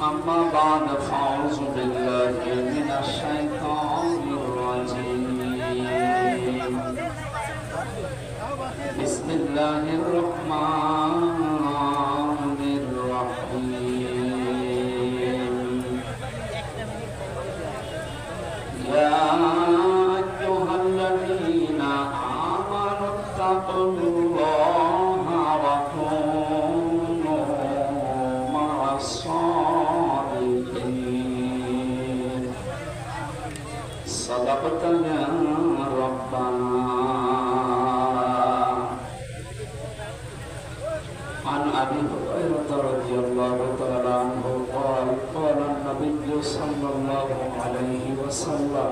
أما بعد فأعوذ بالله من الشيطان الرجيم بسم الله الرحمن الرحيم يا أيها الذين آمنوا اتقوا الله وكونوا مع الصادقين صدقت يا ربنا. عن أبي هريرة رضي الله تعالى عنه قال قال النبي صلى الله عليه وسلم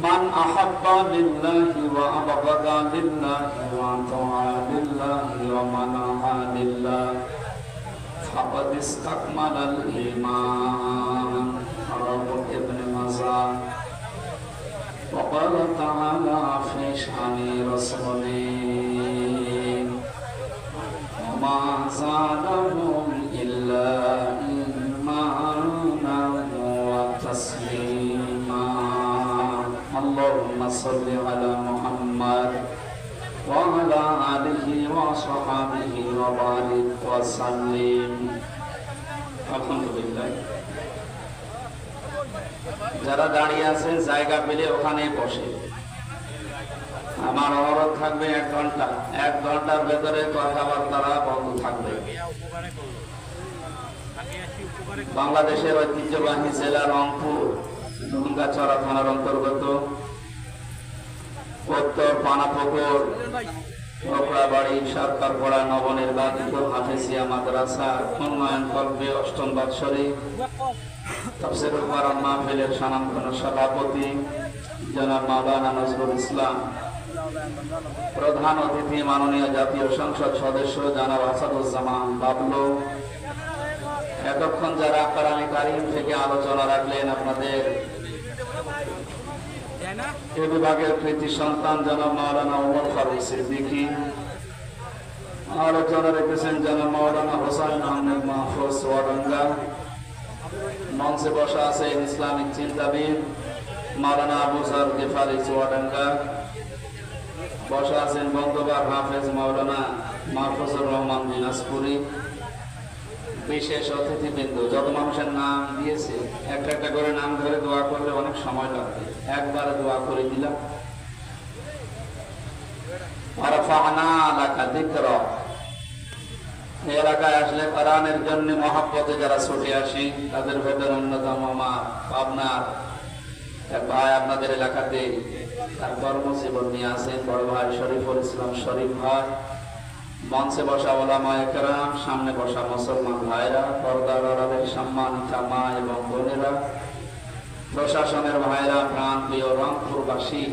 من أحب لله وأبغض لله وأطاع لله ومنع لله فقد استكمل الإيمان. رواه ابن ماجه. وقال تعالى في شأن رسوله وما زادهم إلا إيمانا وتسليما. اللهم صل على محمد وعلى آله وصحبه وبارك وسلم. আলহামদুলিল্লাহ। যারা দাঁড়িয়ে আছে জায়গা পেলে ওখানে বসে। আমার অনুরোধ থাকবে 1 ঘন্টা, 1 ঘন্টার ভেতরে কথাবার্তা বন্ধ থাকবে। বাংলাদেশের ঐতিহ্যবাহী জেলা রংপুর ডুঙ্গাচড়া থানার অন্তর্গত উত্তর পানাপুকুর বাড়ি সরকারপাড়া নবনির্বাচিত হাফেজিয়া মাদ্রাসা উন্নয়ন কল্পে ৮ম বাৎসরিক তাফসীরুল কোরআন মাহফিলের স্বনামধন্য সভাপতি জনাব মাওলানা নজরুল ইসলাম, প্রধান অতিথি মাননীয় জাতীয় সংসদ সদস্য জনাব আসাদুজ্জামান বাবলু, এতক্ষণ যারা কোরআনে কারীম থেকে আলোচনা রাখলেন আপনাদের এ বিভাগের কৃতি সন্তান জনাব মাওলানা ওমর ফারুক সিদ্দিকী, আলোচনা রেখেছেন জনাব মাওলানা হোসেন আহমেদ মাহফুজ চুয়াডাঙ্গা, মঞ্চে বসা আছেন ইসলামিক চিন্তাবিদ মাওলানা আবু যর গিফারি চুয়াডাঙ্গা, বসা আছেন বন্ধুবার হাফেজ মাওলানা মাহফুজুর রহমান দিনাজপুরি, বিশেষ অতিথিবৃন্দ। যত মানুষের নাম দিয়েছে একটা একটা করে নাম ধরে দোয়া করলে অনেক সময় লাগবে, একবারে দোয়া করে দিলাম। এলাকায় আসলে কোরআনের জন্য মহব্বতে যারা ছুটে আসি তাদের ভেতর অন্যতম আমার পাবনার এক ভাই আপনাদের এলাকাতে তার কর্মজীবন নিয়ে আসেন বড় ভাই শরীফুল ইসলাম শরীফ ভাই, মঞ্চে বসা ওলামায়ে কেরাম, সামনে বসা মুসলমান ভাইরা, পর্দার আড়ালের সম্মানিতা মা এবং বোনেরা, প্রশাসনের ভাইরা, প্রাণ প্রিয় রংপুরবাসী,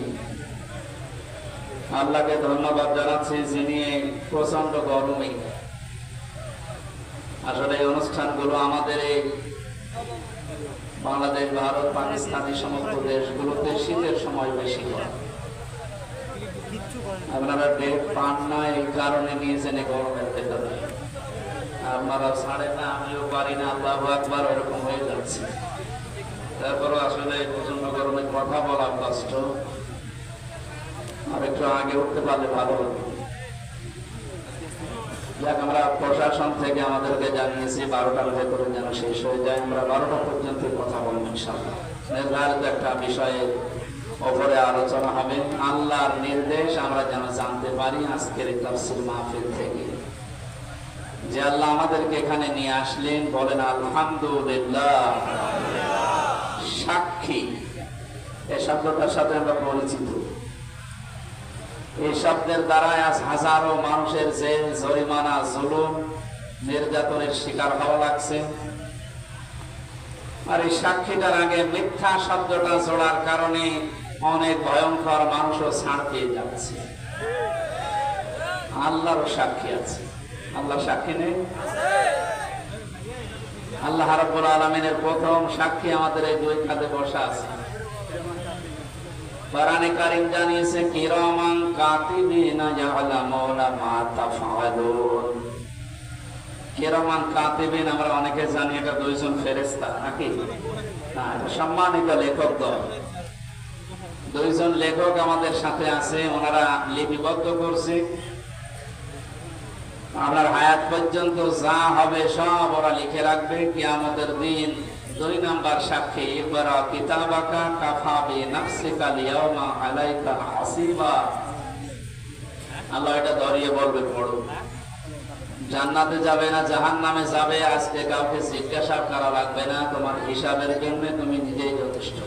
আল্লাহকে ধন্যবাদ জানাচ্ছি যিনি প্রচন্ড গরমে আসলে এই অনুষ্ঠানগুলো আমাদের এই বাংলাদেশ, ভারত, পাকিস্তানি সমস্ত দেশগুলোতে শীতের সময় বেশি হয়। আপনারা ডেট পান না, এই কারণে নিয়েছেন এই গরমের ভেতরে। আপনারা ছাড়ে না, আমিও পারি না, আল্লাহু আকবার, ওরকম হয়ে যাচ্ছে। তারপরে আসলে প্রচন্ড গরমে কথা বলা কষ্ট, আর একটু আগে উঠতে পারলে ভালো হতো। যাক, আমরা প্রশাসন থেকে আমাদেরকে জানিয়েছি 12টার ভেতরে যেন শেষ হয়ে যায়। আমরা 12টা পর্যন্ত কথা বলবো ইনশাআল্লাহ। নির্ধারিত একটা বিষয়ে ওপরে আলোচনা হবে। আল্লাহর নির্দেশ আমরা যেন জানতে পারি আজকের এই তাফসীর মাহফিল থেকে, যে আল্লাহ আমাদেরকে এখানে নিয়ে আসলেন। বলেন আলহামদুলিল্লাহ। সাক্ষী, এই শব্দটার সাথে আমরা পরিচিত। এই শব্দের দ্বারা আজ হাজারো মানুষের জেল, জরিমানা, জুলুম, নির্যাতনের শিকার হওয়া লাগছে। আর এই সাক্ষীটার আগে মিথ্যা শব্দটা জোড়ার কারণে অনেক ভয়ঙ্কর মানুষও ছাড় পেয়ে যাচ্ছে। আল্লাহরও সাক্ষী আছে। আল্লাহ সাক্ষী নেই? আল্লাহ রাব্বুল আলামিনের প্রথম সাক্ষী আমাদের এই দুই খাতে বসা আছে। কোরআনে কারীম জানিয়েছে কিরামান কাতিবিনা ইয়ালামুনা মা তাফআলুন। কিরামান কাতিবিন আমরা অনেকে জানি এটা দুইজন ফেরেশতা, নাকি না? এটা সম্মানিত লেখক দল। দুইজন লেখক আমাদের সাথে আছে, ওনারা লিপিবদ্ধ করছে। আপনার হায়াত পর্যন্ত যা হবে সব ওরা লিখে রাখবে। কিয়ামতের দিন 2 নাম্বার সাক্ষী, ইকরা কিতাবাকা কাফা বিনাফসিকা আল-ইয়াওমা আলাইকা হাসিবা। আল্লাহ এটা ধরিয়ে বলবে, পড়ো। জান্নাতে যাবে না জাহান্নামে যাবে, আজকে কাউকে জিজ্ঞাসা করা লাগবে না। তোমার হিসাবের জন্য তুমি নিজেই যথেষ্ট।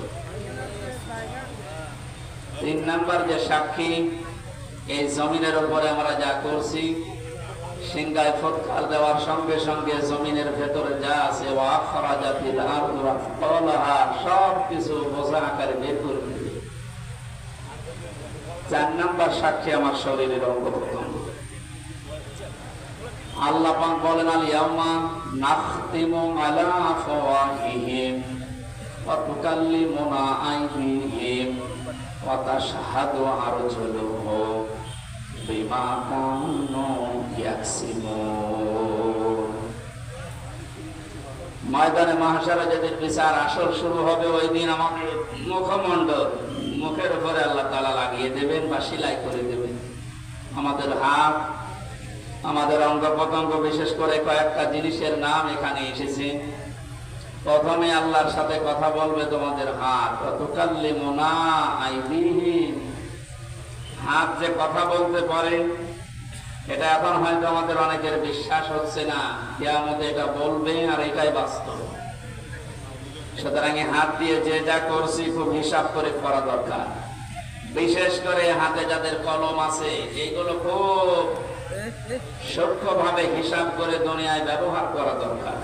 3 নাম্বার যে সাক্ষী, এই জমিনের উপরে আমরা যা করছি, সিংগায় ফটকার দেওয়ার সঙ্গে সঙ্গে জমিনের ভেতরে যা আছে সব কিছু বোঝা আকারে বের করে দিবে। 4 নাম্বার সাক্ষী আমার শরীরের অঙ্গ প্রত্যঙ্গ। আল্লাহ পাক বলেন আল ইয়াউমা নাখতিমু আলা আফওয়াহিহিম ওয়া তুকাল্লিমুনা আইদিহিম ওয়া তাশহাদু আরজুলুহুম বিমা কানু ইয়াকসিবুন। ময়দানে মাহশারে যেদিন বিচার আসর শুরু হবে, ওই দিন আমাদের মুখমণ্ডল, মুখের উপরে আল্লাহ তাআলা লাগিয়ে দেবেন বা সেলাই করে দেবেন। আমাদের হাত, আমাদের অঙ্গ প্রত্যঙ্গ, বিশেষ করে কয়েকটা জিনিসের নাম এখানে এসেছে। প্রথমে আল্লাহর সাথে কথা বলবে তোমাদের হাত। তুকাল্লিমুনা আইদিহিম, হাত যে কথা বলতে পারে, এটা এখন হয়তো আমাদের অনেকের বিশ্বাস হচ্ছে না। কিয়ামতে এটা বলবে, আর এটাই বাস্তব। সুতরাং হাত দিয়ে যে যা করছি খুব হিসাব করে করা দরকার। বিশেষ করে হাতে যাদের কলম আছে, এইগুলো খুব সূক্ষ্মভাবে হিসাব করে দুনিয়ায় ব্যবহার করা দরকার।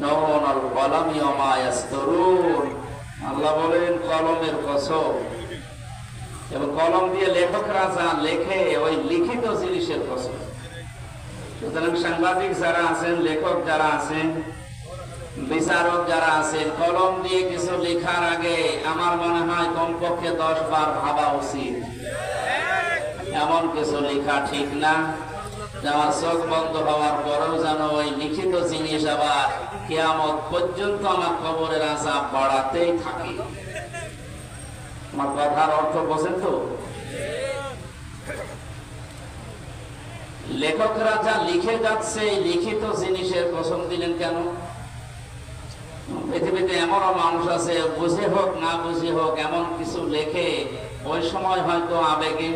নুনুল কলামি ওয়া মা ইয়াসতুরুন, আল্লাহ বলেন কলমের কসম। এবং কলম দিয়ে লেখকরা যা লেখে, ওই লিখিত জিনিসের কসম। সুতরাং সাংবাদিক যারা আছেন, লেখক যারা আছেন, বিচারক যারা আছেন, কলম দিয়ে কিছু লেখার আগে আমার মনে হয় কমপক্ষে 10 বার ভাবা উচিত। এমন কিছু লেখা ঠিক না যে আমার চোখ বন্ধ হওয়ার পরেও যেন ওই লিখিত জিনিস আবার কিয়ামত পর্যন্ত আমার কবরের আযাব বাড়াতেই থাকে। আমার কথার অর্থ বোঝেন তো? লেখকরা যা লিখে যাচ্ছে, এই লিখিত জিনিসের কসম দিলেন কেন? পৃথিবীতে এমনও মানুষ আছে, বুঝে হোক না বুঝে হোক এমন কিছু লেখে, ওই সময় হয়তো আবেগে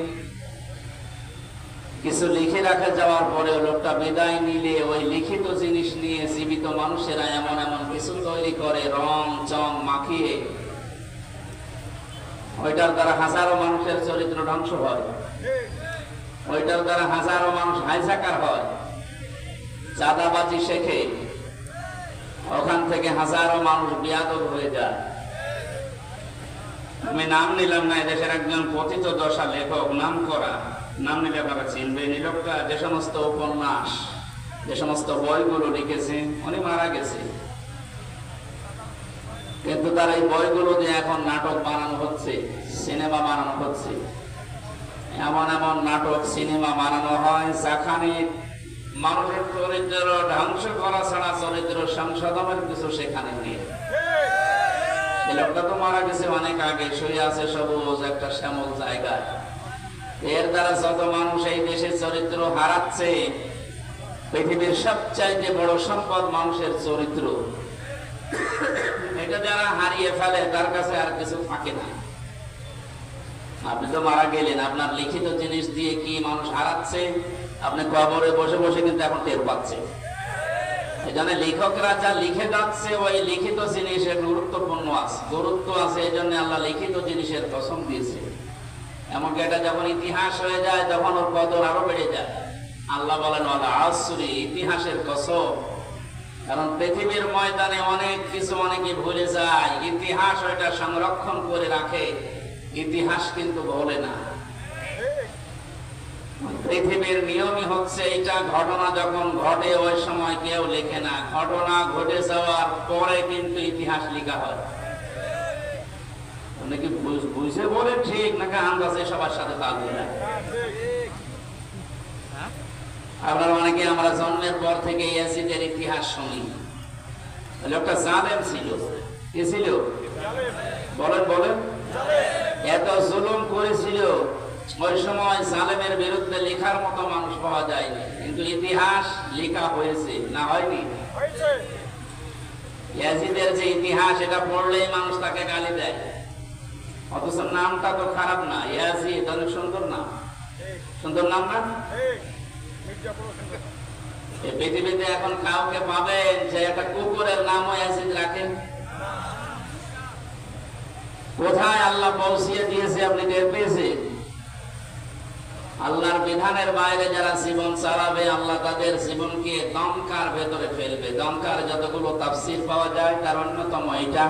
কিছু লিখে রাখা যাওয়ার পরে লোকটা বিদায় নিলে ওই লিখিত জিনিস নিয়ে জীবিত মানুষেরা এমন এমন কিছু তৈরি করে, রং চং মাখিয়ে। ওইটার দ্বারা হাজারো মানুষের চরিত্র ধ্বংস হয়, ওইটার দ্বারা হাজারো মানুষ হাইজাকার হয়, চাঁদাবাজি শেখে, ওখান থেকে হাজারো মানুষ বিয়াদব হয়ে যায়। আমি নাম নিলাম না, এদেশের একজন পতিত দশা লেখক, নাম করা, নাম নিলে আপনারা চিনবেন। এই লোকটা যে সমস্ত উপন্যাস, যে সমস্ত বইগুলো লিখেছে, উনি মারা গেছে, কিন্তু তার এই বইগুলো দিয়ে এখন নাটক বানানো হচ্ছে, সিনেমা বানানো হচ্ছে। এমন এমন নাটক সিনেমা বানানো হয় যেখানে মানুষের চরিত্র ধ্বংস করা ছাড়া চরিত্র সংশোধনের কিছু সেখানে নেই। এই লোকটা তো মারা গেছে অনেক আগে, শুয়ে আছে সবুজ একটা শ্যামল জায়গায়। এর দ্বারা যত মানুষ এই দেশের চরিত্র হারাচ্ছে, পৃথিবীর সবচাইতে বড় সম্পদ মানুষের চরিত্র। এটা যারা হারিয়ে ফেলে তার কাছে আর কিছু থাকে না। আপনি তো মারা গেলেন, আপনার লিখিত জিনিস দিয়ে কি মানুষ হারাচ্ছে আপনি কবরে বসে বসে কিন্তু এখন টের পাচ্ছে। এই জন্য লেখকরা যা লিখে যাচ্ছে, ওই লিখিত জিনিসের গুরুত্বপূর্ণ আছে, গুরুত্ব আছে। এই জন্য আল্লাহ লিখিত জিনিসের কসম দিয়েছে। এমনকি এটা যখন ইতিহাস হয়ে যায় তখন ওর কদর আরো বেড়ে যায়। আল্লাহ বলেন ওয়াল আসরি, ইতিহাসের কসম। কারণ পৃথিবীর ময়দানে অনেক কিছু অনেকে ভুলে যায়, ইতিহাস ওইটা সংরক্ষণ করে রাখে, ইতিহাস কিন্তু বলে না। পৃথিবীর নিয়মই হচ্ছে এটা, ঘটনা যখন ঘটে ওই সময় কেউ লেখে না, ঘটনা ঘটে যাওয়ার পরে কিন্তু ইতিহাস লেখা হয়। নাকি বুঝে বলে ঠিক নাকি আন্দাজে সবার সাথে তাল মিলায়। আপনারা অনেকে আমরা জন্মের পর থেকে ইয়াজিদের ইতিহাস শুনি। লোকটা জালেম ছিল। কি ছিল? বলেন বলেন। এত জুলুম করেছিল, ওই সময় জালেমের বিরুদ্ধে লেখার মতো মানুষ পাওয়া যায়নি, কিন্তু ইতিহাস লেখা হয়েছে, না হয়নি? ইয়াজিদের যে ইতিহাস, এটা পড়লেই মানুষ তাকে গালি দেয়, অথচ নামটা তো খারাপ না, ইয়াজিদ অনেক সুন্দর নাম। সুন্দর নাম না? এই পৃথিবীতে এখন কাউকে পাবেন যে একটা কুকুরের নামও ইয়াজিদ রাখেন? কোথায় আল্লাহ পৌঁছিয়ে দিয়েছে আপনি টের পেয়েছেন? আল্লাহর বিধানের বাইরে যারা জীবন চালাবে, আল্লাহ তাদের জীবনকে দমকার ভেতরে ফেলবে। দমকার যতগুলো তাফসীর পাওয়া যায় তার অন্যতম এটা।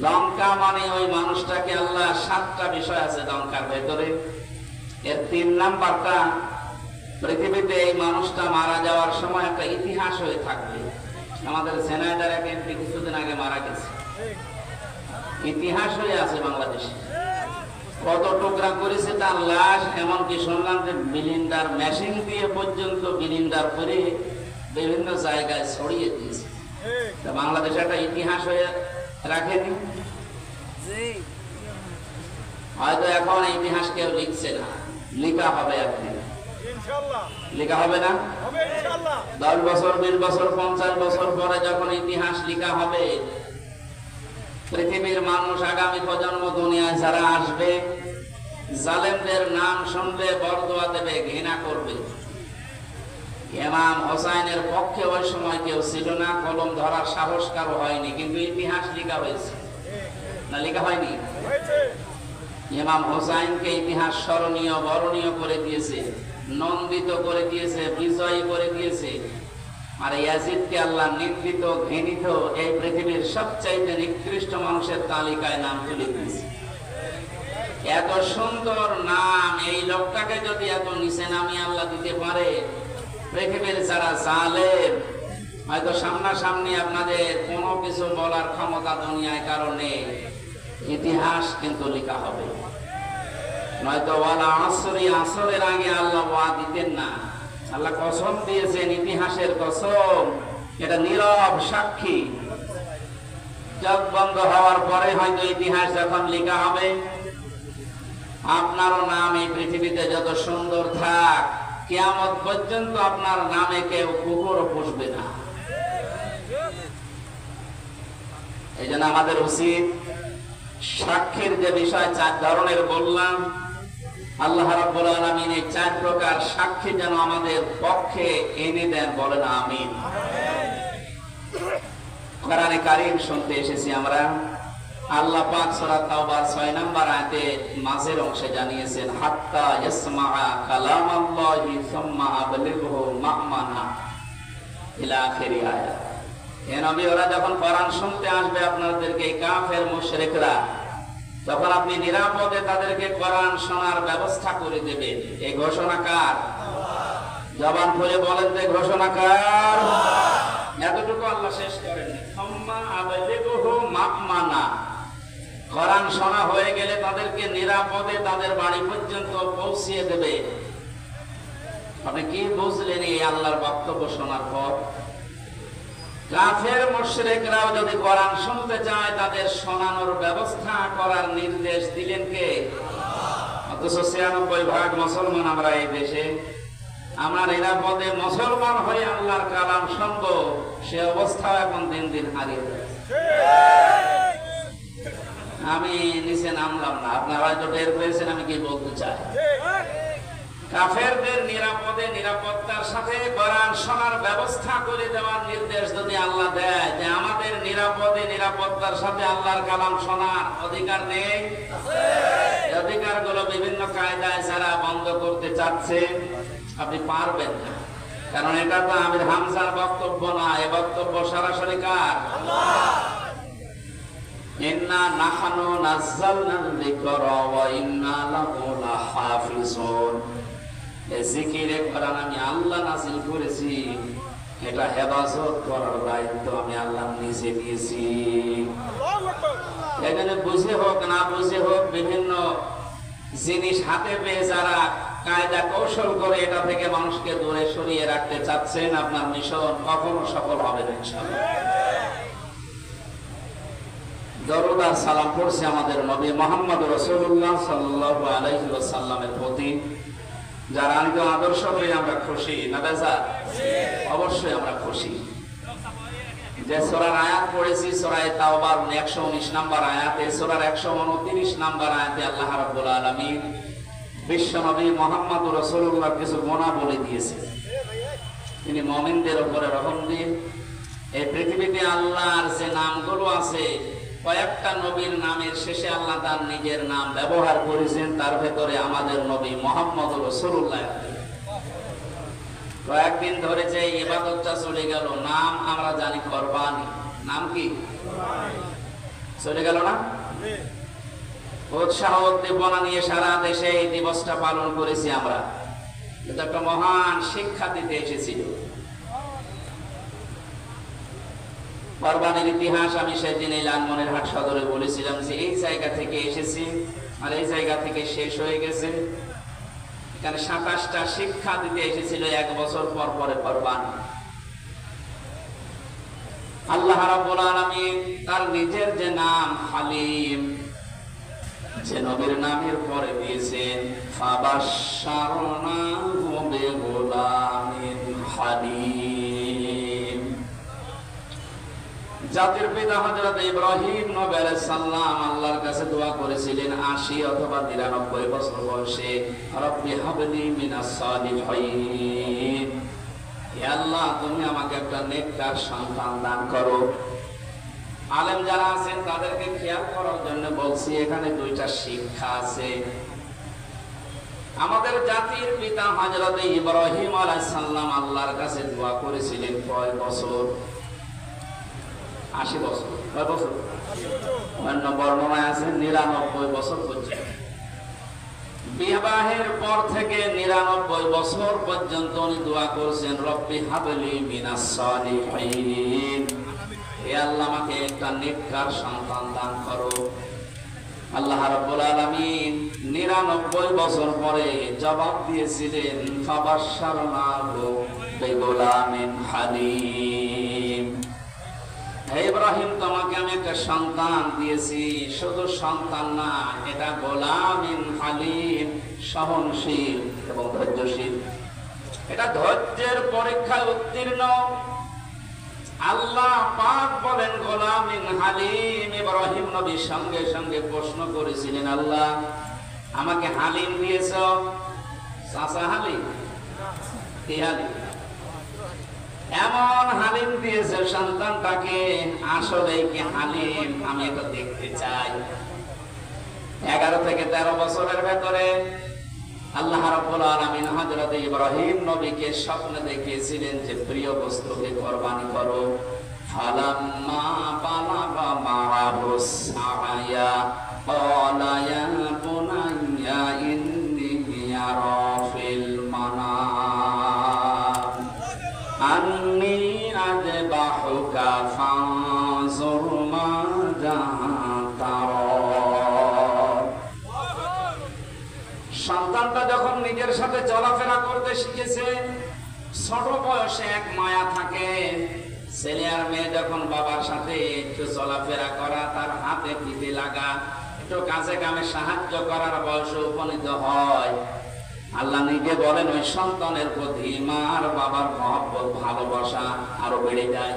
দমকা মানে ওই মানুষটাকে আল্লাহ, 7টা বিষয় আছে দমকার ভেতরে। এর 3 নাম্বারটা, পৃথিবীতে এই মানুষটা মারা যাওয়ার সময় একটা ইতিহাস হয়ে থাকবে। আমাদের সেনাইদার এক এমপি কিছুদিন আগে মারা গেছে, ইতিহাস হয়ে আছে বাংলাদেশে। কত টুকরা করেছে তার লাশ, এমনকি শুনলাম যে বিলিন্ডার মেশিন দিয়ে পর্যন্ত বিলিন্ডার করে বিভিন্ন জায়গায় ছড়িয়ে দিয়েছে। বাংলাদেশে একটা ইতিহাস হয়ে রাখেনি। হয়তো এখন ইতিহাস কেউ লিখছে না, লেখা হবে। আপনি লেখা হবে না? 10 বছর 20 বছর 50 বছর পরে যখন ইতিহাস লেখা হবে, পৃথিবীর মানুষ, আগামী প্রজন্ম, দুনিয়ায় যারা আসবে, জালেমদের নাম শুনলে বরদোয়া দেবে, ঘৃণা করবে। ইমাম হোসাইনের পক্ষে ওই সময় কেউ ছিল না, কলম ধরার সাহস কারো হয়নি, কিন্তু ইতিহাস লেখা হয়েছে, না লেখা হয়নি? ইমাম হোসাইনকে ইতিহাস স্মরণীয়, বরণীয় করে দিয়েছে, নন্দিত করে দিয়েছে, বিজয়ী করে দিয়েছে। আর ইয়াজিদকে আল্লাহ নিন্দিত, ঘৃণিত, এই পৃথিবীর সবচাইতে নিকৃষ্ট মানুষের তালিকায় নাম তুলে দিয়েছে। এত সুন্দর নাম, এই লোকটাকে যদি এত নিচে নামিয়ে আল্লাহ দিতে পারে, পৃথিবীর যারা জালেম, হয়তো সামনাসামনি আপনাদের কোনো কিছু বলার ক্ষমতা দুনিয়ায় কারণে, ইতিহাস কিন্তু লেখা হবে। নয়তো ওয়ালা আসরি, আসরের আগে আল্লাহ ওয়া দিতেন না। আল্লাহ কসম দিয়েছেন, ইতিহাসের কসম, এটা নীরব সাক্ষী। চোখ বন্ধ হওয়ার পরে হয়তো ইতিহাস যখন লেখা হবে, আপনারও নাম এই পৃথিবীতে যত সুন্দর থাক, কিয়ামত পর্যন্ত আপনার নামে কেউ কুকুরও পুষবে না। এই জন্য আমাদের উচিত, সাক্ষীর যে বিষয় 4 ধরনের বললাম, আল্লাহ রাব্বুল আলামিন এই 4 প্রকার সাক্ষী যেন আমাদের পক্ষে এনে দেন, বলেন আমিন। কোরআনে কারীম শুনতে এসেছি আমরা। আল্লাহ পাক সূরা তাওবার 6 নম্বর আয়াতে মাঝের অংশে জানিয়েছেন, হাত্তা ইয়াসমাআ কালামাল্লাহি সুম্মা আবলিগহু মা'মানা, ইলা আখিরি আয়াত। হে নবী, ওরা যখন কোরআন শুনতে আসবে আপনাদেরকে কাফের মুশরিকরা, তখন আপনি নিরাপদে তাদেরকে কোরআন শোনার ব্যবস্থা করে দেবেন। এই ঘোষণা কার? জবান খুলে বলেন যে ঘোষণা কার? এতটুকু আল্লাহ শেষ করেন। কোরআন শোনা হয়ে গেলে তাদেরকে নিরাপদে তাদের বাড়ি পর্যন্ত পৌঁছিয়ে দেবে। আপনি কি বুঝলেন এই আল্লাহর বক্তব্য শোনার পর? কাফের মুশরিকরাও যদি কোরআন শুনতে চায় তাদের শোনানোর ব্যবস্থা করার নির্দেশ দিলেন কে? অথচ ৯৬% মুসলমান আমরা এই দেশে। আমরা নিরাপদে মুসলমান হয়ে আল্লাহর কালাম শুনবো, সে অবস্থাও এখন দিন দিন হারিয়ে যাচ্ছে। আমি নিচে নামলাম না, আপনারা হয়তো টের পেয়েছেন আমি কি বলতে চাই। কাফেরদের নিরাপদে নিরাপত্তার সাথে কোরআন শোনার ব্যবস্থা করে দেওয়ার নির্দেশ যদি আল্লাহ দেয়, যে আমাদের নিরাপদে নিরাপত্তার সাথে আল্লাহর কালাম শোনার অধিকার নেই, এই অধিকারগুলো বিভিন্ন কায়দায় যারা বন্ধ করতে চাচ্ছে, আপনি পারবেন না। কারণ এটা তো আমির হামজার বক্তব্য না, এ বক্তব্য সরাসরি কার? ইন্না নাহনু নাযালনাল যিকরা ওয়া ইন্না লাহু লাহাফিজুন। এই জিকিরে কোরআন আমি আল্লাহ নাযিল করেছি, এটা হেফাজত করার দায়িত্ব আমি আল্লাহ নিজে নিয়েছি। এখানে বুঝে হোক না বুঝে হোক, বিভিন্ন জিনিস হাতে পেয়ে যারা কায়দা কৌশল করে এটা থেকে মানুষকে দূরে সরিয়ে রাখতে চাচ্ছেন, আপনার মিশন কখনো সফল হবে না ইনশাআল্লাহ। দরুদ আর সালাম পড়ছে আমাদের নবী মুহাম্মদ রাসূলুল্লাহ সাল্লাল্লাহু আলাইহি ওয়াসাল্লামের প্রতি, যারা আনিত আদর্শ হয়ে আমরা খুশি না বেজা? অবশ্যই আমরা খুশি। যে সূরার আয়াত পড়েছি সূরা তাওবার 119 নম্বর আয়াতে, সূরার 129 নম্বর আয়াতে আল্লাহ রাব্বুল আলামিন বিশ্ব নবী মুহাম্মদ রাসূলুল্লাহর কিছু গুনাহ বলে দিয়েছে। তিনি মুমিনদের উপরে রহম দিন। এই পৃথিবীতে আল্লাহর যে নামগুলো আছে, কয়েকটা নবীর নামের শেষে আল্লাহ তার নিজের নাম ব্যবহার করেছেন, তার ভেতরে আমাদের নবী মুহাম্মদ রাসূলুল্লাহ। কয়েকদিন ধরে যে ইবাদতটা চলে গেল, নাম আমরা জানি কুরবানি। নাম কি? চলে গেল না? উৎসাহ উদ্দীপনা নিয়ে সারা দেশে এই দিবসটা পালন করেছি আমরা। এটা একটা মহান শিক্ষা দিতে এসেছিল। কুরবানির ইতিহাস আমি সেদিন এই লালমনিরহাট সদরে বলেছিলাম যে এই জায়গা থেকে এসেছি আর এই জায়গা থেকে শেষ হয়ে গেছে। এখানে ২৭টা শিক্ষা দিতে এসেছিল ১ বছর পর পরে কুরবানি। আল্লাহ রাব্বুল আলামিন তার নিজের যে নাম হালিম, যে নবীর নামের পরে দিয়েছেন ফাবাশশারনাহু বিগুলামিন হালিম। জাতির পিতা হযরত ইব্রাহিম নবী আলাইহিস সালাম আল্লাহর কাছে দোয়া করেছিলেন ৮০ অথবা ৯৯ বছর বয়সে, রব্বি হাবলি মিনাস সালিহিন, হে আল্লাহ তুমি আমাকে একটা নেককার সন্তান দান করো। আলেম যারা আছেন তাদেরকে খেয়াল করার জন্য বলছি, এখানে ২টা শিক্ষা আছে। আমাদের জাতির পিতা হযরত ইব্রাহিম আলাইহিস সালাম আল্লাহর কাছে দোয়া করেছিলেন কয় বছর? ৮০ বছর। কয় বছর? অন্য বর্ণনায় আছে ৯৯ বছর পর্যন্ত। বিবাহের পর থেকে ৯৯ বছর পর্যন্ত উনি দোয়া করছেন, রব্বি হাবলি মিনাস সালিহিন, হে আল্লাহ আমাকে একটা নেককার সন্তান দান করো। আল্লাহ রাব্বুল আলামিন ৯৯ বছর পরে জবাব দিয়েছিলেন ফাবাশশারনাহু বিগুলামিন হালিম, হে ইব্রাহিম তোমাকে আমি একটা সন্তান দিয়েছি, শুধু সন্তান না, এটা গোলামিন হালিম, সহনশীল এবং ধৈর্যশীল। এটা ধৈর্যের পরীক্ষায় উত্তীর্ণ। আল্লাহ পাক বলেন গোলামিন হালিম। ইব্রাহিম নবী সঙ্গে সঙ্গে প্রশ্ন করেছিলেন, আল্লাহ আমাকে হালিম দিয়েছ, চাচা হালিম, কি হালিম? এমন হালিম দিয়েছে সন্তানটাকে, আসলে কি হালিম? আমি এটা দেখতে চাই। ১১ থেকে ১৩ বছরের ভেতরে আল্লাহ রাব্বুল আলামিন হযরত ইব্রাহিম নবীকে স্বপ্নে দেখিয়েছিলেন যে প্রিয় বস্তুকে কুরবানি করো, ফালাম্মা বালাগা মা'আহুস সা'য়া ক্বালা ইয়া বুনাইয়া ইন্নী আরা ফিল মানাম আন্নী আযবাহুকা ফানজুর মাযা তারা। সন্তানটা যখন নিজের সাথে চলাফেরা করতে শিখেছে, ছোট বয়সে এক মায়া থাকে। ছেলে আর মেয়ে যখন বাবার সাথে একটু চলাফেরা করা, তার হাতে পিঠে লাগা, একটু কাজে কামে সাহায্য করার বয়সে উপনীত হয়, আল্লাহ নিজে বলেন ওই সন্তানের প্রতি মার বাবার মহব্বত ভালোবাসা আরো বেড়ে যায়।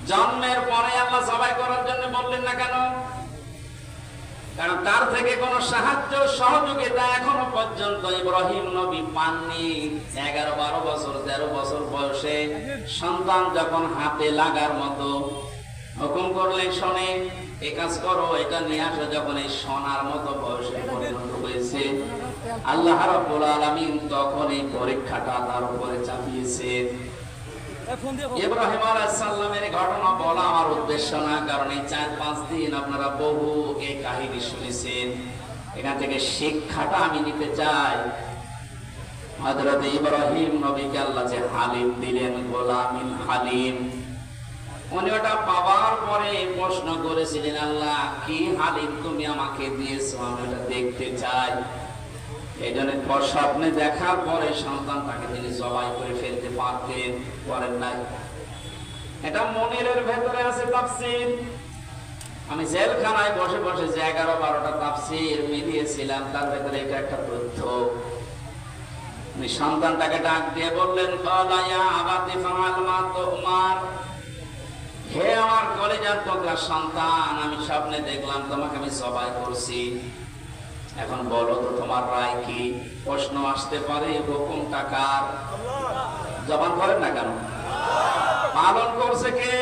জন্মের পরে আল্লাহ জবাই করার জন্য বললেন না কেন? কারণ তার থেকে কোনো সাহায্য সহযোগিতা এখনো পর্যন্ত ইব্রাহিম নবী পাননি। 11-12 বছর 13 বছর বয়সে সন্তান যখন হাতে লাগার মতো, হুকুম করলে শোনে, এ কাজ করো, এটা নিয়ে আসো, যখন এই সোনার মতো বয়সে পরিণত হয়েছে, আল্লাহ রাব্বুল আলামিন তখন এই পরীক্ষাটা তার উপরে চাপিয়েছে। ইব্রাহিম আলাইহিস সালামের ঘটনা বলা আমার উদ্দেশ্য না, কারণ এই 4-5 দিন আপনারা বহু এই কাহিনী শুনেছেন। এখান থেকে শিক্ষাটা আমি নিতে চাই। হযরত ইব্রাহিম নবীকে আল্লাহ যে হালিম দিলেন, গোলামিন হালিম, উনি ওটা পাওয়ার পরে প্রশ্ন করেছিলেন, আল্লাহ কি হালিম তুমি আমাকে দিয়েছো, আমি ওটা দেখতে চাই। এই জন্য স্বপ্নে দেখার পরে সন্তানটাকে তিনি জবাই করে ফেলতে পারতেন, করেন নাই। এটা মনিরের ভেতরে আছে তাফসীর। আমি জেলখানায় বসে বসে যে 11-12টা তাফসীর মিলিয়েছিলাম, তার ভেতরে এটা একটা তথ্য। উনি সন্তানটাকে ডাক দিয়ে বললেন, ক্বালা ইয়া আবাতি ফাআল মা তুমার, হে আমার কলিজার টুকরা সন্তান, আমি স্বপ্নে দেখলাম তোমাকে আমি জবাই করছি, এখন বলো তো তোমার রায় কি? প্রশ্ন আসতে পারে, হুকুমটা কার? জবান করেন না কেন? পালন করছে কে?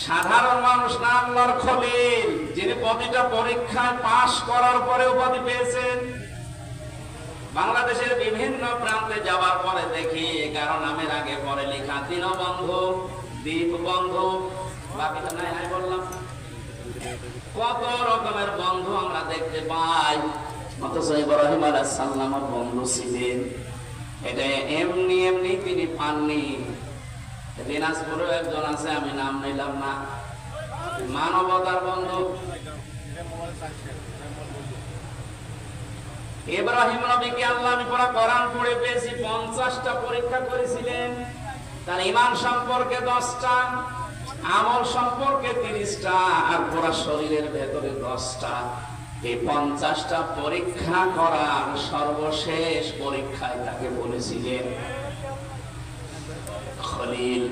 সাধারণ মানুষ না, আল্লাহর খলিল, যিনি প্রতিটা পরীক্ষায় পাশ করার পরে উপাধি পেয়েছেন। বাংলাদেশের বিভিন্ন প্রান্তে যাওয়ার পরে দেখি 11 নামের আগে পরে লেখা দীনবন্ধু, দীপবন্ধু, বাকিটা নাই নাই বললাম। কত রকমের বন্ধু আমরা দেখতে পাই, অথচ ইব্রাহিম আলাইহিস সালামের বন্ধু ছিলেন। এটা এমনি এমনি তিনি পাননি। দিনাজপুরে একজন আছে, আমি নাম নিলাম না, মানবতার বন্ধু। ইব্রাহিম নবীকে আল্লাহ আমি পড়া কোরআন পড়ে পেয়েছি 50টা পরীক্ষা করেছিলেন। তার ঈমান সম্পর্কে 10টা, আমল সম্পর্কে 30টা, আর পুরো শরীরের ভেতরে 10টা। এই 50টা পরীক্ষা করার সর্বশেষ পরীক্ষায় তাকে বলেছিলেন খলিল।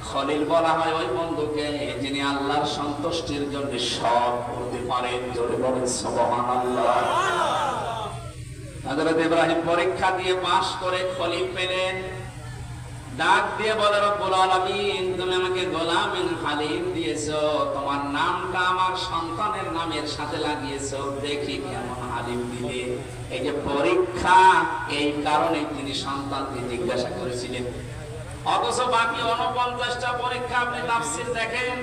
খলিল বলা হয় ওই বন্ধুকে যিনি আল্লাহর সন্তুষ্টির জন্য সব করতে পারেন। জোরে বলেন সুবহানাল্লাহ। হযরত ইব্রাহিম পরীক্ষা দিয়ে পাশ করে খলিল পেলেন। ডাক দিয়ে বলে, রব্বুল আলামিন তুমি আমাকে গোলামিন হালিম দিয়েছো, তোমার নামটা আমার সন্তানের নামের সাথে লাগিয়েছো, দেখি কেমন হালিম দিলে। এই যে পরীক্ষা, এই কারণে তিনি সন্তানকে জিজ্ঞাসা করেছিলেন। অথচ বাকি 49টা পরীক্ষা আপনি তাফসীর দেখেন,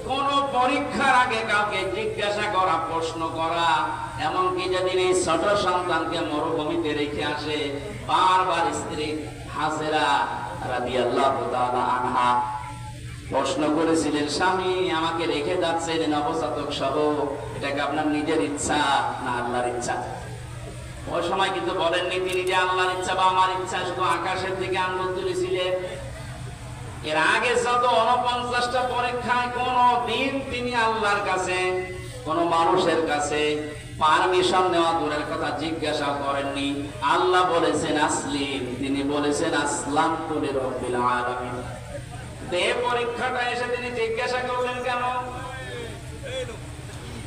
কোন পরীক্ষার আগে কাউকে জিজ্ঞাসা করা, প্রশ্ন করা, এমনকি যেদিন এই ছোট সন্তানকে মরুভূমিতে রেখে আসে, বারবার স্ত্রী হাজেরা রাদিয়াল্লাহু তাআলা আনহা প্রশ্ন করেছিলেন, স্বামী আমাকে রেখে যাচ্ছেন নবজাতক সহ, এটা কি আপনার নিজের ইচ্ছা না আল্লাহর ইচ্ছা? ওই সময় কিন্তু বলেননি তিনি যে আল্লাহর ইচ্ছা বা আমার ইচ্ছা, শুধু আকাশের দিকে আঙ্গুল তুলেছিলেন। এর আগে যত 49টা পরীক্ষায় কোন দিন তিনি আল্লাহর কাছে, কোন মানুষের কাছে পারমিশন নেওয়া দূরের কথা, জিজ্ঞাসা করেননি। আল্লাহ বলেছেন আসলিম, তিনি বলেছেন আসলামতু লিরাব্বিল আলামিন। এই পরীক্ষাটা এসে তিনি জিজ্ঞাসা করলেন কেন?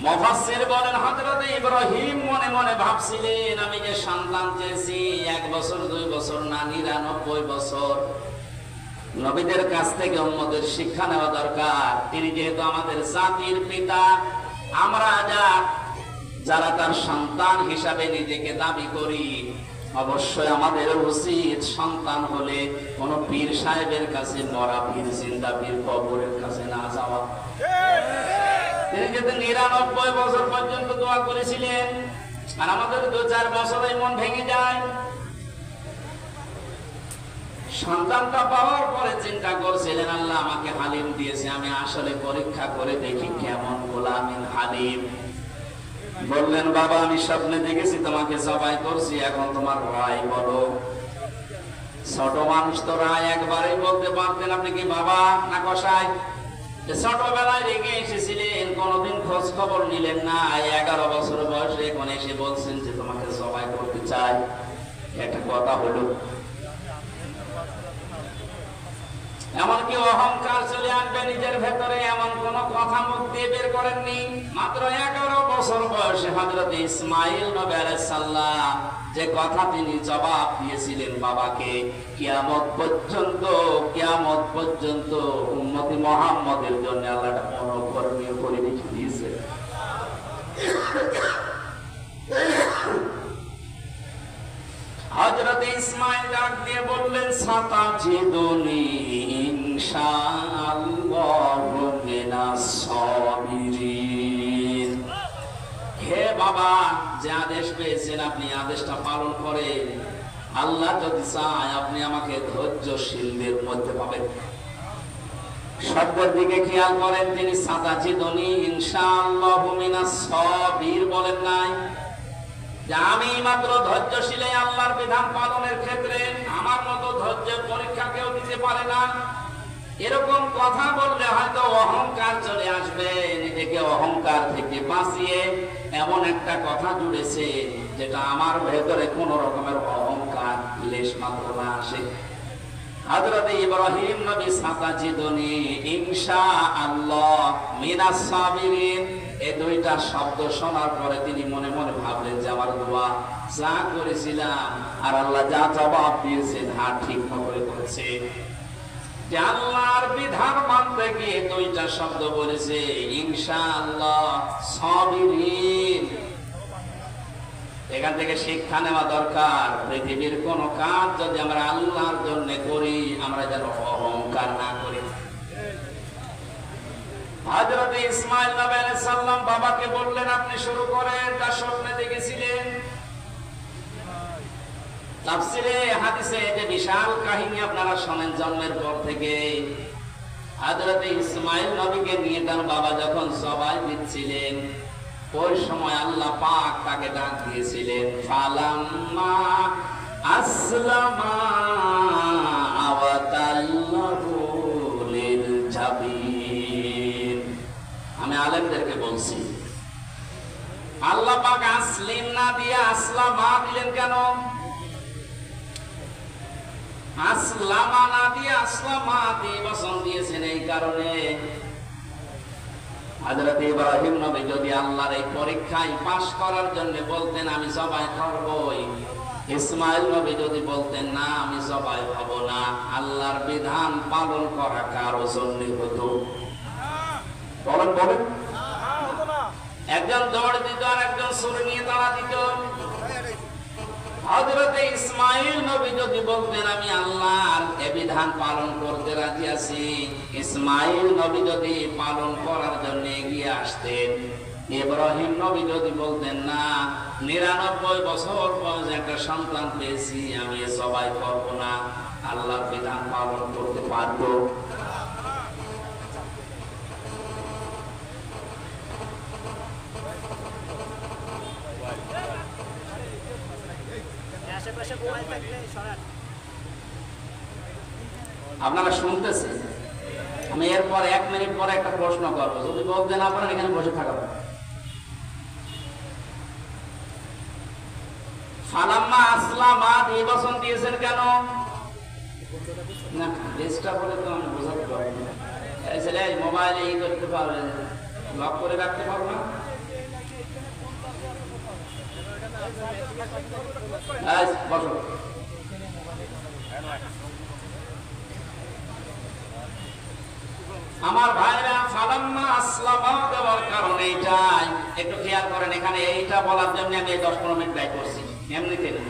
মুফাসসির বলেন হযরত ইব্রাহিম মনে মনে ভাবছিলেন, আমি যে সন্তান চেয়েছি 1 বছর 2 বছর না, 99 বছর। নবীদের কাছ থেকে উম্মতের শিক্ষা নেওয়া দরকার। তিনি যেহেতু আমাদের জাতির পিতা, আমরা যারা তার সন্তান হিসাবে নিজেকে দাবি করি, অবশ্যই আমাদের উচিত সন্তান হলে কোন পীর সাহেবের কাছে, মরা পীর, জিন্দা পীর, কবরের কাছে না যাওয়া। তিনি কিন্তু 99 বছর পর্যন্ত দোয়া করেছিলেন, আর আমাদের 2-4 বছরে মন ভেঙে যায়। সন্তানটা পাওয়ার পরে চিন্তা করছিলেন, আল্লাহ আমাকে হালিম দিয়েছে, আমি আসলে পরীক্ষা করে দেখি কেমন গোলামিন হালিম। বললেন, বাবা আমি স্বপ্নে দেখেছি তোমাকে জবাই করছি, এখন তোমার রায় বলো। ছোট মানুষ তো রায় একবারই বলতে পারতেন, আপনি কি বাবা না কসাই? ছোটবেলায় রেখে এসেছিলেন, কোনদিন খোঁজ খবর নিলেন না। 11 বছর বয়সে এখন এসে বলছেন যে তোমাকে জবাই করতে চাই। একটা কথা হলো, এমনকি অহংকার চলে আসবে নিজের ভেতরে, এমন কোন কথা মুখ দিয়ে বের করেননি। মাত্র 11 বছর বয়সে হযরত ইসমাঈল নবী আলাইহিস সালাম যে কথা তিনি জবাব দিয়েছিলেন বাবাকে, কিয়ামত পর্যন্ত উম্মতি মুহাম্মদের জন্য আল্লাহ এটা মনোকরণীয় করে রেখে দিয়েছে। হযরত ইসমাঈল ডাক দিয়ে বললেন, সাতাজিদুনি ইনশাআল্লাহু মিনাস সাবিরিন। হে বাবা, যে আদেশ পেয়েছেন আপনি আদেশটা পালন করেন। আল্লাহ যদি চায় আপনি আমাকে ধৈর্যশীলদের মধ্যে পাবেন। শব্দের দিকে খেয়াল করেন, তিনি সাতাজিদুনি ইনশাআল্লাহু মিনাস সাবির বলেন নাই যে আমি মাত্র ধৈর্যশীল আল্লাহর বিধান পালনের ক্ষেত্রে, আমার মতো ধৈর্যের পরীক্ষা কেউ দিতে পারে না। এরকম কথা বললে হয়তো অহংকার চলে আসবে। নিজেকে অহংকার থেকে বাঁচিয়ে এমন একটা কথা জুড়েছে যেটা আমার ভেতরে কোন রকমের অহংকার লেশ মাত্র না আসে। হযরত ইব্রাহিম নবী সাতাজিদুনি ইনশাআল্লাহ মিনাস সাবিরিন, এই দুইটা শব্দ শোনার পরে তিনি মনে মনে ভাবলেন যে আমার দোয়া যা করেছিলাম আর আল্লাহ যা জবাব দিয়েছেন ঠিক করে করেছে। যে আল্লাহর বিধান মানতে গিয়ে দুইটা শব্দ বলেছে, ইনশাআল্লাহ, সাবিরিন। এখান থেকে শিক্ষা নেওয়া দরকার, পৃথিবীর কোন কাজ যদি আমরা আল্লাহর জন্য করি আমরা যেন অহংকার না করি। হযরত ইসমাঈল নবী আলাইহিস সালাম বাবাকে বললেন, আপনি শুরু করেন। তার স্বপ্নে দেখেছিলেন। তাফসীরে হাদিসে যে বিশাল কাহিনী আপনারা শুনেন জন্মের পর থেকে। হযরত ইসমাঈল নবীকে নিয়ে তার বাবা যখন জবাই দিচ্ছিলেন, ওই সময় আল্লাহ পাক তাকে ডাক দিয়েছিলেন, ফালাম্মা আসলামা ওয়া তাল্লাহু লিল জাবিন। আমি আলেমদেরকে বলছি, আল্লাহ পাক আসলিম না দিয়ে আসলামা দিলেন কেন? আসলামা না দিয়ে আসলামা দিয়ে বচন দিয়েছেন এই কারণে, হযরত ইব্রাহিম নবী যদি আল্লাহর এই পরীক্ষায় পাস করার জন্য বলতেন আমি জবাই করবই, ইসমাঈল নবী যদি বলতেন না আমি জবাই হব না, আল্লাহর বিধান পালন করা কারো জন্য হতো? বলেন বলেন। একজন দৌড় দিত আর একজন ছুরি নিয়ে তাড়া দিত। হযরত ইসমাঈল নবী যদি বলতেন আমি আল্লাহর এই বিধান পালন করতে রাজি আছি, ইসমাঈল নবী যদি পালন করার জন্য এগিয়ে আসতেন, ইব্রাহিম নবী যদি বলতেন না 99 বছর বয়সে একটা সন্তান পেয়েছি আমি সবাই করব না, আল্লাহর বিধান পালন করতে পারবো? আপনারা শুনতেছেন? আমি এরপর 1 মিনিট পরে একটা প্রশ্ন করবো, যদি বলতেন আপনারা এখানে বসে থাকবেন। ফালাম্মা আসলামা এই বচন দিয়েছেন কেন? না দেশটা বলে তো আমি বোঝাতে পারবো না। এই ছেলে মোবাইলে এই করতে পারবে, লক করে রাখতে পারবো না। বসো। আমার ভাইরা, ফালাম্মা আসলামা দেওয়ার কারণ এইটাই, একটু খেয়াল করেন। এখানে এইটা বলার জন্য আমি 10-15 মিনিট ব্যয় করছি, এমনিতে না।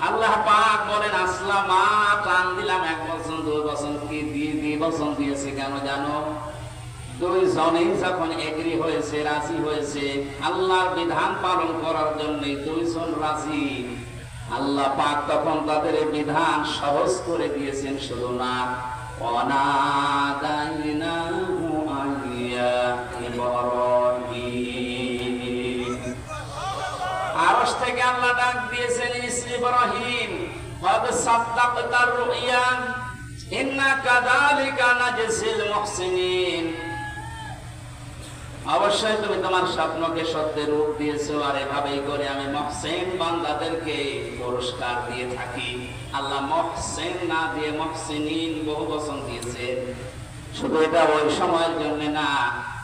আল্লাহ পাক বলেন আসলামা, টান দিলাম 1 বছর 2 বছর কি দিয়ে 2 বছর দিয়েছে কেন জানো? দুইজনেই যখন এগ্রি হয়েছে, রাজি হয়েছে আল্লাহর বিধান পালন করার জন্য, দুইজন রাজি, আল্লাহ পাক তখন তাদের বিধান সহজ করে দিয়েছেন। শুধু না, অনাদাইনাহু আইয়া ইব্রাহিম, আরশ থেকে আল্লাহ ডাক দিয়েছেন, ইব্রাহিম কদ সাদ্দাকতার রুইয়া ইন্না কাযালিকা নাজজিল মুহসিনিন, অবশ্যই তুমি তোমার স্বপ্নকে সত্যের রূপ দিয়েছো, আর এভাবেই করে আমি মুহসিন বান্দাদেরকে পুরস্কার দিয়ে থাকি। আল্লাহ মুহসিন না দিয়ে মুহসিনিন বহু বচন দিয়েছে। শুধু এটা ওই সময়ের জন্য না,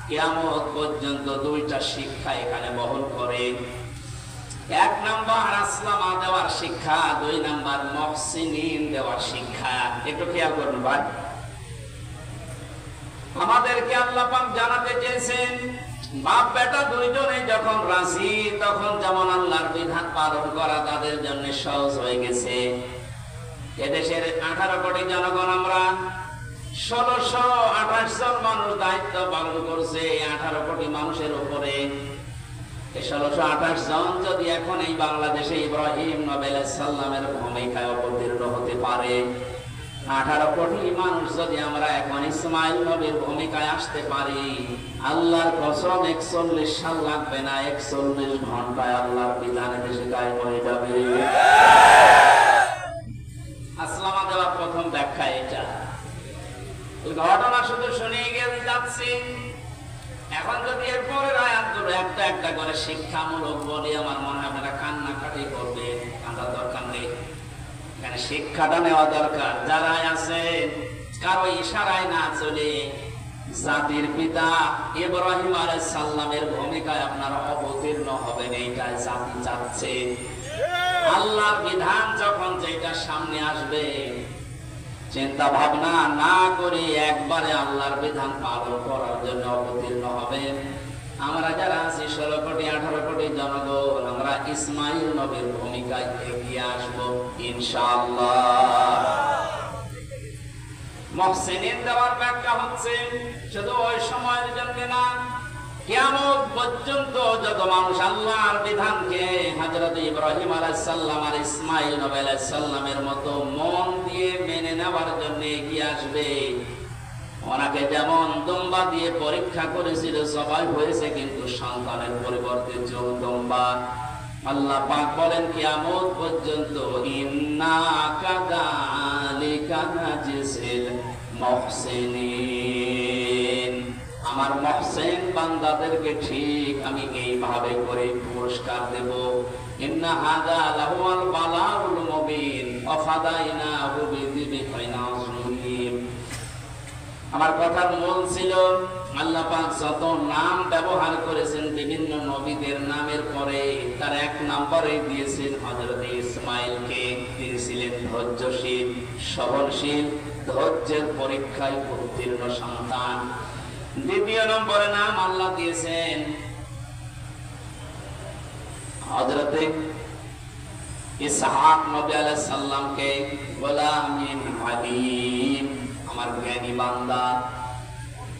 কিয়ামত পর্যন্ত 2টা শিক্ষা এখানে বহন করে। 1 নাম্বার আসলামা দেওয়ার শিক্ষা, 2 নাম্বার মুহসিনিন দেওয়ার শিক্ষা। একটু খেয়াল করুন ভাই, আমাদেরকে আল্লাহ পাক জানাতে চেয়েছেন বাপ বেটা দুইজনে যখন রাজি, তখন যেমন আল্লাহর বিধান পালন করা তাদের জন্য সহজ হয়ে গেছে। এদেশের 18 কোটি জনগণ, আমরা 1628 জন মানুষ দায়িত্ব পালন করছে 18 কোটি মানুষের উপরে। 1628 জন যদি এখন এই বাংলাদেশে ইব্রাহিম নবী আলাইহিস সালামের ভূমিকায় অবতীর্ণ হতে পারে, 18 কোটি মানুষ যদি আমরা এখন ইসমাইল নবীর ভূমিকায় আসতে পারি, আল্লাহর কসম 41 সাল লাগবে না, 41 ঘন্টায় আল্লাহর বিধানে দেশে কায়েম হয়ে যাবে। আসলামা দেওয়ার প্রথম ব্যাখ্যা এটা। ঘটনা শুধু শুনিয়ে গিয়ে যাচ্ছি, এখন যদি এরপরের আয়াতগুলো একটা একটা করে শিক্ষামূলক বলি, আমার মনে হয় আপনারা কান্নাকাটি করবে, কান্নার দরকার নেই। এখানে শিক্ষাটা নেওয়া দরকার। যারা আছে কারো ইশারায় না চলে জাতির পিতা ইব্রাহিম আলাইহিস সালামের ভূমিকায় আপনারা অবতীর্ণ হবেন, এইটাই জাতি চাচ্ছে। আল্লাহর বিধান যখন যেটা সামনে আসবে, চিন্তা ভাবনা না করে একবারে আল্লাহর বিধান পালন করার জন্য অবতীর্ণ হবেন। আমরা যারা আছি 16 কোটি 18 কোটি জনগণ, আমরা ইসমাইল নবীর ভূমিকায় এগিয়ে আসবো ইনশাআল্লাহ। মুহসিনিন দেওয়ার ব্যাখ্যা হচ্ছে শুধু ওই সময়ের জন্য না, কিয়ামত পর্যন্ত যত মানুষ আল্লাহর বিধানকে হযরত ইব্রাহিম আলাইহিস সালাম আর ইসমাইল নবী আলাইহিস সালামের মতো মন দিয়ে মেনে নেওয়ার জন্য এগিয়ে আসবে, ওনাকে যেমন দুম্বা দিয়ে পরীক্ষা করেছিল সবাই হয়েছে, কিন্তু সন্তানের পরিবর্তে জগদম্বা। আল্লাহ পাক বলেন কিয়ামত পর্যন্ত ইন্না কাযালিকা নাজজিল মুহসিনিন, আমার মুহসিন বান্দাদেরকে ঠিক আমি এইভাবে করে পুরস্কার দেব। ইন্না হাযা লাহুল বালাউল মুবিন ওয়া ফাদাইনাহু বিযিবহিন আযীম। আমার কথার মূল ছিল আল্লাহ পাক যত নাম ব্যবহার করেছেন বিভিন্ন নবীদের নামের পরে, তার 1 নম্বরে দিয়েছেন হযরত ইসমাইলকে। তিনি ছিলেন ধৈর্যশীল, সহনশীল, ধৈর্যের পরীক্ষায় উত্তীর্ণ সন্তান। 2 নম্বরে নাম আল্লাহ দিয়েছেন হযরত ইসহাক নবী আলাইহিস সালামকে, গোলামিন হালিম, আমার জ্ঞানী বান্দা।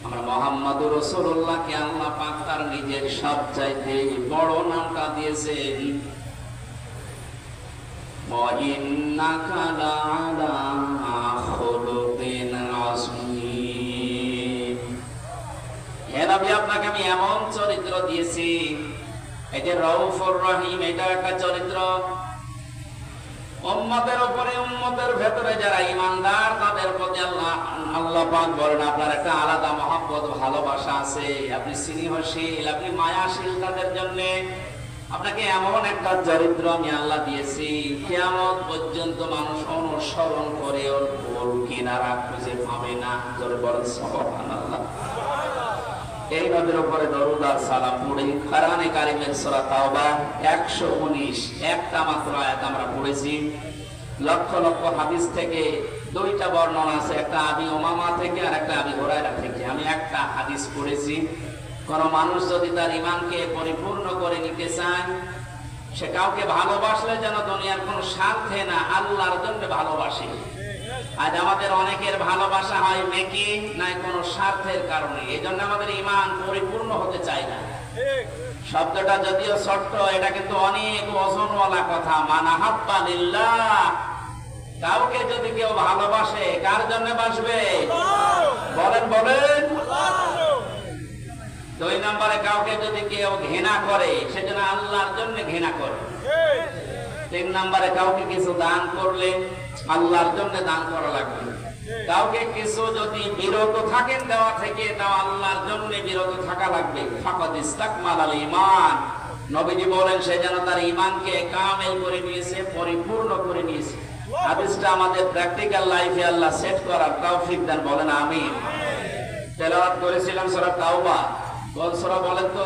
আমরা মুহাম্মদুর রাসূলুল্লাহকে আল্লাহ পাক তার নিজের সবচাইতে বড় নামটা দিয়েছেন, ওয়া ইন্নাকা লা'আলা খুলুকিন আযীম। হে নবী, আপনাকে আমি এমন চরিত্র দিয়েছি, এই যে রউফুর রহিম, এটা একটা চরিত্র। উম্মতের উপরে, উম্মতের ভেতরে যারা ঈমানদার তাদের প্রতি আল্লাহ পাক বলেন আপনার একটা আলাদা মহব্বত, ভালোবাসা আছে, আপনি স্নেহশীল, আপনি মায়াশীল তাদের জন্য। আপনাকে এমন একটা চরিত্র আমি আল্লাহ দিয়েছি, কিয়ামত পর্যন্ত মানুষ অনুসরণ করে ওর কোল কিনারা খুঁজে পাবে না। জোরে বলেন সুবহানাল্লাহ। এই নবীর উপরে দরুদ আর সালাম পড়ে কোরআনে কারীমের সূরা তাওবা 119 একটা মাত্র আয়াত আমরা পড়েছি। লক্ষ লক্ষ হাদিস থেকে 2টা বর্ণনা আছে, একটা আবি উমামা থেকে আর একটা আবি হুরায়রা থেকে। আমি একটা হাদিস পড়েছি। কোন মানুষ যদি তার ঈমানকে পরিপূর্ণ করে নিতে চায়, সে কাউকে ভালোবাসলে যেন দুনিয়ার কোন স্বার্থে না, আল্লাহর জন্য ভালোবাসে। আজ আমাদের অনেকের ভালোবাসা হয় মেকি নাই কোনো স্বার্থের কারণে, এই জন্য আমাদের ঈমান পরিপূর্ণ হতে চায় না। শব্দটা যদিও ছোট্ট, এটা কিন্তু অনেক ওজনওয়ালা কথা। মান আহাব্বা লিল্লাহ, কাউকে যদি কেউ ভালোবাসে, কার জন্য বাসবে? বলেন বলেন। 2 নম্বরে, কাউকে যদি কেউ ঘৃণা করে, সেজন্য আল্লাহর জন্য ঘৃণা করে। 3 নম্বরে, কাউকে কিছু দান করলে আল্লাহর জন্য দান করা লাগবে। কাউকে কিছু যদি বিরত থাকেন দেওয়া থেকে, তাও আল্লাহর জন্য বিরত থাকা লাগবে। ফাকাদ ইস্তাকমালাল ঈমান, নবীজি বলেন সে যেন তার ঈমানকে কামেল করে নিয়েছে, পরিপূর্ণ করে নিয়েছে। হাদিসটা আমাদের প্র্যাকটিক্যাল লাইফে আল্লাহ সেট করার তৌফিক দেন, বলেন আমিন। তেলাওয়াত করেছিলাম সূরা তাওবা। কোন সূরা বলেন তো?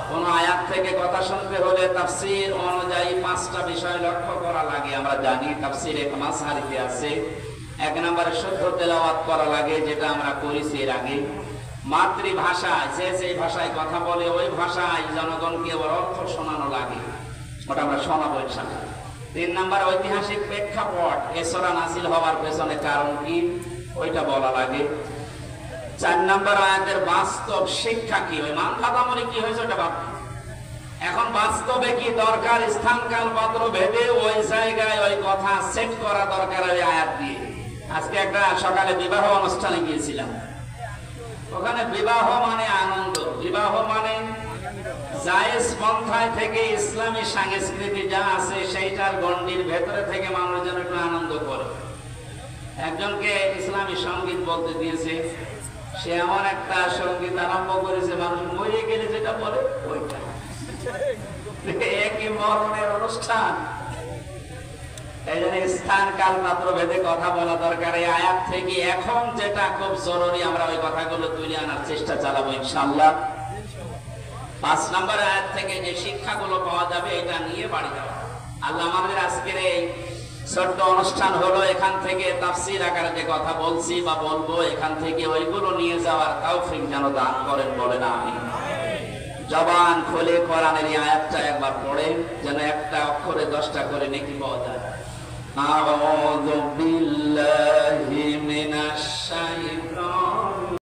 কোন আয়াত থেকে কথা শুনতে হলে তাফসীর অনুযায়ী 5টা বিষয় লক্ষ্য করা লাগে। আমরা জানি তাফসীরে মাসহারিতে আছে। 1 নম্বরে শুদ্ধ তেলাওয়াত করা লাগে, যেটা আমরা করেছি এর আগে। মাতৃভাষায়, যে ভাষায় কথা বলে ওই ভাষায় জনগণকে ওর অর্থ শোনানো লাগে, ওটা আমরা শোনাবো ইনশাআল্লাহ। 3 নম্বর, ঐতিহাসিক প্রেক্ষাপট, এ সূরা নাযিল হওয়ার পেছনে কারণ কি, ওইটা বলা লাগে। 4 নম্বর, আয়াতের বাস্তব শিক্ষা কি, ওই মানকাদামরে কি হয়েছে ওটা ভাবতে। এখন বাস্তবে কি দরকার, স্থান কাল পাত্র ভেদে ওই জায়গায় ওই কথা সেট করা দরকার ওই আয়াত দিয়ে। আজকে একটা সকালে বিবাহ অনুষ্ঠানে গিয়েছিলাম। ওখানে বিবাহ মানে আনন্দ, বিবাহ মানে জায়েজ পন্থায় থেকে ইসলামী সংস্কৃতি যা আছে সেইটার গণ্ডির ভেতরে থেকে মানুষজন একটু আনন্দ করে। একজনকে ইসলামী সঙ্গীত বলতে দিয়েছে, সে এমন একটা সঙ্গীত আরম্ভ করেছে, মানুষ মরে গেলে যেটা বলে ওইটা। একই মরণের অনুষ্ঠান। এই জন্য স্থান কাল পাত্র ভেদে কথা বলা দরকার। এই আয়াত থেকে এখন যেটা খুব জরুরি, আমরা ওই কথাগুলো তুলে আনার চেষ্টা চালাবো ইনশাআল্লাহ। 5 নম্বর আয়াত থেকে যে শিক্ষাগুলো পাওয়া যাবে, এটা নিয়ে বাড়ি যাওয়া। আল্লাহ আমাদের আজকের এই ছোট্ট অনুষ্ঠান হলো, এখান থেকে তাফসীর আকারে যে কথা বলছি বা বলবো, এখান থেকে ওইগুলো নিয়ে যাওয়ার তৌফিক যেন দান করেন, বলেন আমিন। জবান খুলে কোরআনের এই আয়াতটা একবার পড়ে, যেন একটা অক্ষরে 10টা করে নেকি পাওয়া যায়। আউযু বিল্লাহি মিনাশ শাইতানির